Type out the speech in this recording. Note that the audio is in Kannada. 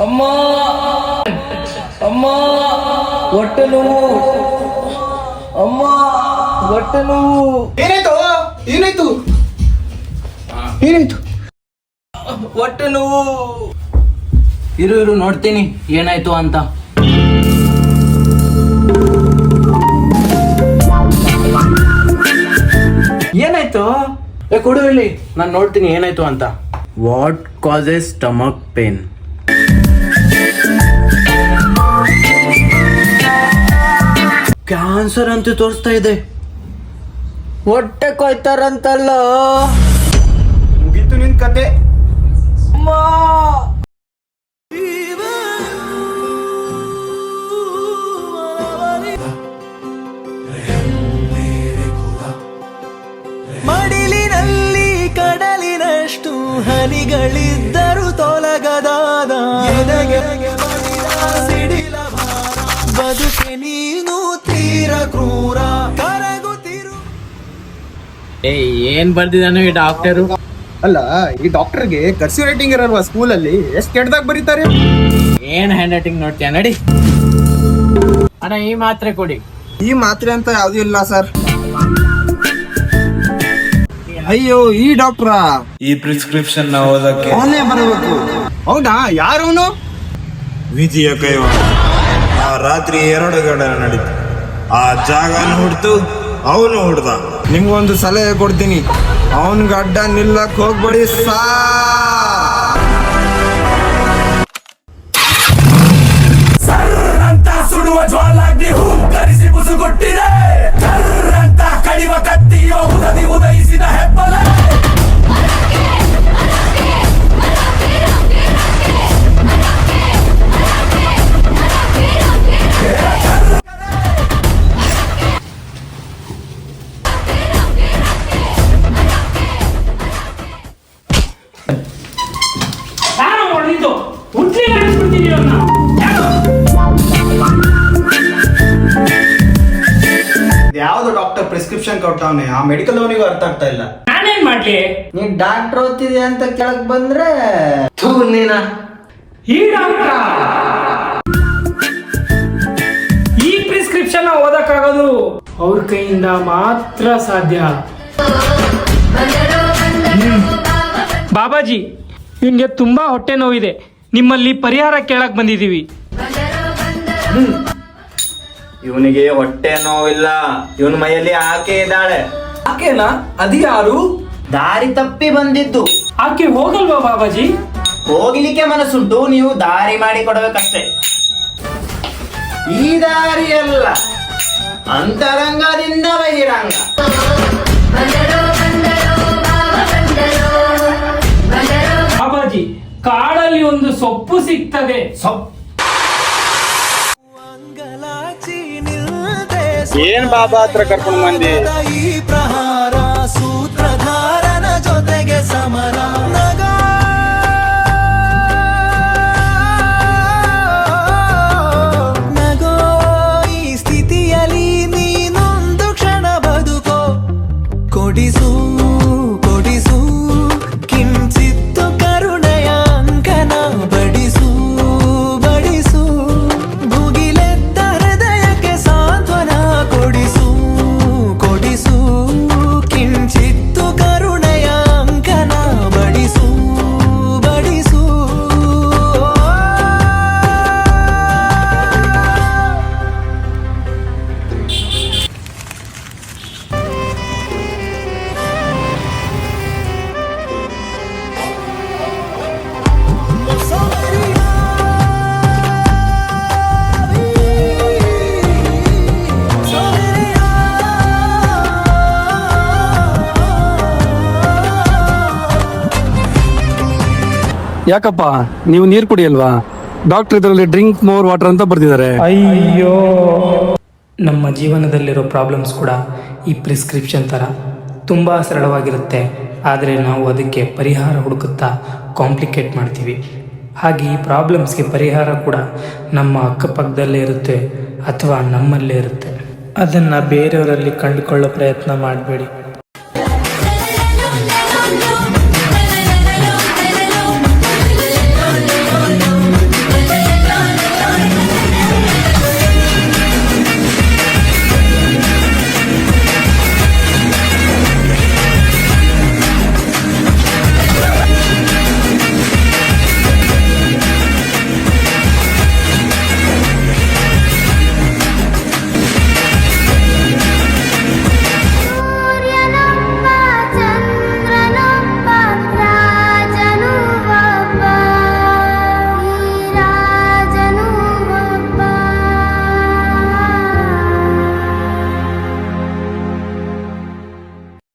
ಅಮ್ಮ ಅಮ್ಮ ಹೊಟ್ಟೆ ನೋವು, ಅಮ್ಮ ಹೊಟ್ಟೆ ನೋವು. ಏನಾಯ್ತು ಏನಾಯ್ತು ಏನಾಯ್ತು? ಹೊಟ್ಟೆ ನೋವು. ಇರು ನೋಡ್ತೀನಿ ಏನಾಯ್ತು ಅಂತ. ಏನಾಯ್ತು? ಕೊಡು ಹೇಳಿ, ನಾನು ನೋಡ್ತೀನಿ ಏನಾಯ್ತು ಅಂತ. What causes stomach pain? Cancer ಅಂತ ತೋರಿಸ್ತಾ ಇದೆ. ಹೊಟ್ಟೆ ಕೊಯ್ತಾರಂತಲ್ಲ. ಮುಗೀತು ನಿನ್ ಕತೆ. ಮಡಿಲಿನಲ್ಲಿ ಕಡಲಿನಷ್ಟು ಹನಿಗಳಿದ್ದರು ತೊಲಗದಾದ ಸಿಡಿಲ ಬದುಕೆ ನೀನು ತೀರ ಕ್ರೂರ ಕರಗುತ್ತಿರು. ಏನ್ ಬರ್ದಿದಾನು ಈ ಡಾಕ್ಟರು? ಅಲ್ಲ, ಈ ಡಾಕ್ಟರ್ಗೆ ಕರ್ಸಿವ್ ರೈಟಿಂಗ್ ಇರಲ್ವಾ ಸ್ಕೂಲಲ್ಲಿ? ಎಷ್ಟು ಕೆಟ್ಟದಾಗ ಬರೀತಾರೆ. ಏನ್ ಹ್ಯಾಂಡ್ ರೈಟಿಂಗ್ ನೋಡ್ತೀಯ? ನಡಿ ಅಣ್ಣ, ಈ ಮಾತ್ರೆ ಕೊಡಿ. ಈ ಮಾತ್ರೆ ಅಂತ ಯಾವ್ದು ಇಲ್ಲ ಸರ್. ಅಯ್ಯೋ, ಈ ಡಾಕ್ಟ್ರಾ? ಈ ಪ್ರಿಸ್ಕ್ರಿಪ್ಷನ್ ಓದಕ್ಕೆ ಅವನೇ ಬರಬೇಕು. ಹೌದಾ? ಯಾರವನು? ವಿಧಿಯ ಕೈವಾಡ. ಆ ರಾತ್ರಿ 2 ಗಂಟೆ ನಡೀತು. ಆ ಜಾಗನ ಹುಡ್ತು, ಅವನು ಹುಡ್ದ. ನಿಮ್ಗೊಂದು ಸಲಹೆ ಕೊಡ್ತೀನಿ, ಅವನ್ಗೆ ಅಡ್ಡ ನಿಲ್ಲಕ್ ಹೋಗ್ಬೇಡಿ ಸಾ. ಸುಡುವ ಜ್ವಾಲಾಗ್ನಿ ಹೂಂಕರಿಸಿ ಬುಸುಗೊಟ್ಟಿದೆ. ಕರ್ರಂತ ಕಡಿವ ಕತ್ತಿಯೋ ಉದದಿ ಉದಯಿಸಿದ ಹೆಬ್ಬಲ. ಯಾವ್ದು ಡಾಕ್ಟರ್ ಪ್ರಿಸ್ಕ್ರಿಪ್ಷನ್ ಕೊಟ್ಟವನೆ, ಆ ಮೆಡಿಕಲ್ ಅವನಿಗೂ ಅರ್ಥ ಆಗ್ತಾ ಇಲ್ಲ. ನಾನೇನ್ ಮಾಡ್ಲಿ? ನೀನ್ ಡಾಕ್ಟರ್ ಓದ್ತಿದ್ಯಾ ಅಂತ ಕೇಳಕ್ ಬಂದ್ರೆ ನೀನ ಈ ಡಾಕ್ಟರ್. ಈ ಪ್ರಿಸ್ಕ್ರಿಪ್ಷನ್ ಓದಕ್ಕಾಗೋದು ಅವ್ರ ಕೈಯಿಂದ ಮಾತ್ರ ಸಾಧ್ಯ. ಬಾಬಾಜಿ, ಇವನ್ಗೆ ತುಂಬಾ ಹೊಟ್ಟೆ ನೋವಿದೆ, ನಿಮ್ಮಲ್ಲಿ ಪರಿಹಾರ ಕೇಳಕ್ ಬಂದಿದೀವಿ. ಇವನಿಗೆ ಹೊಟ್ಟೆ ನೋವಿಲ್ಲ, ಇವನ ಮೈಯಲ್ಲಿ ಆಕೆ ಇದ್ದಾಳೆ. ಆಕೆನಾ? ಅದು ಯಾರು? ದಾರಿ ತಪ್ಪಿ ಬಂದಿದ್ದು. ಆಕೆ ಹೋಗಲ್ವಾ ಬಾಬಾಜಿ? ಹೋಗ್ಲಿಕ್ಕೆ ಮನಸ್ಸುಂಟು, ನೀವು ದಾರಿ ಮಾಡಿ ಕೊಡಬೇಕಷ್ಟೇ. ಈ ದಾರಿಯಲ್ಲ, ಅಂತರಂಗದಿಂದ ಬಹಿರಂಗ. ಬಾಬಾಜಿ, ಕಾಡಲ್ಲಿ ಒಂದು ಸೊಪ್ಪು ಸಿಗ್ತದೆ. ಏನ್ ಬಾಬಾ ಹತ್ರ ಕರ್ಕೊಂಡು ಬಂದಿ? ಈ ಪ್ರಹಾರ ಸೂತ್ರಧಾರನ ಜೊತೆಗೆ ಸಮರ. ನಗೋ ಈ ಸ್ಥಿತಿಯಲ್ಲಿ ನೀನೊಂದು ಕ್ಷಣ ಬದುಕೋ. ಕೊಡಿಸು ಕೊಡಿಸು ಕಿಂಚಿತ್ತು ಕರುಣೆಯ ಅಂಕನ ಬಡಿಸು ಬಡಿಸು. ಭುಗಿಲೆದ್ದ ಹೃದಯಕ್ಕೆ ಸಾಂತ್ವನ ಕೊಡಿಸು ಕೊಡಿಸು. ಕಿಂಚಿತ್ತು ಕರುಣೆಯ ಅಂಕನ ಬಡಿಸು ಬಡಿಸು. ಯಾಕಪ್ಪ ನೀವು ನೀರು ಕುಡಿಯಲ್ವಾ? ಡಾಕ್ಟರ್ ಇದರಲ್ಲಿ ಡ್ರಿಂಕ್ ಮೋರ್ ವಾಟರ್ ಅಂತ ಬರ್ತಿದ್ದಾರೆ. ಅಯ್ಯೋ, ನಮ್ಮ ಜೀವನದಲ್ಲಿರೋ ಪ್ರಾಬ್ಲಮ್ಸ್ ಕೂಡ ಈ ಪ್ರಿಸ್ಕ್ರಿಪ್ಷನ್ ಥರ ತುಂಬ ಸರಳವಾಗಿರುತ್ತೆ. ಆದರೆ ನಾವು ಅದಕ್ಕೆ ಪರಿಹಾರ ಹುಡುಕುತ್ತಾ ಕಾಂಪ್ಲಿಕೇಟ್ ಮಾಡ್ತೀವಿ. ಹಾಗೆ ಈ ಪ್ರಾಬ್ಲಮ್ಸ್ಗೆ ಪರಿಹಾರ ಕೂಡ ನಮ್ಮ ಅಕ್ಕಪಕ್ಕದಲ್ಲೇ ಇರುತ್ತೆ ಅಥವಾ ನಮ್ಮಲ್ಲೇ ಇರುತ್ತೆ. ಅದನ್ನು ಬೇರೆಯವರಲ್ಲಿ ಕಂಡುಕೊಳ್ಳೋ ಪ್ರಯತ್ನ ಮಾಡಬೇಡಿ.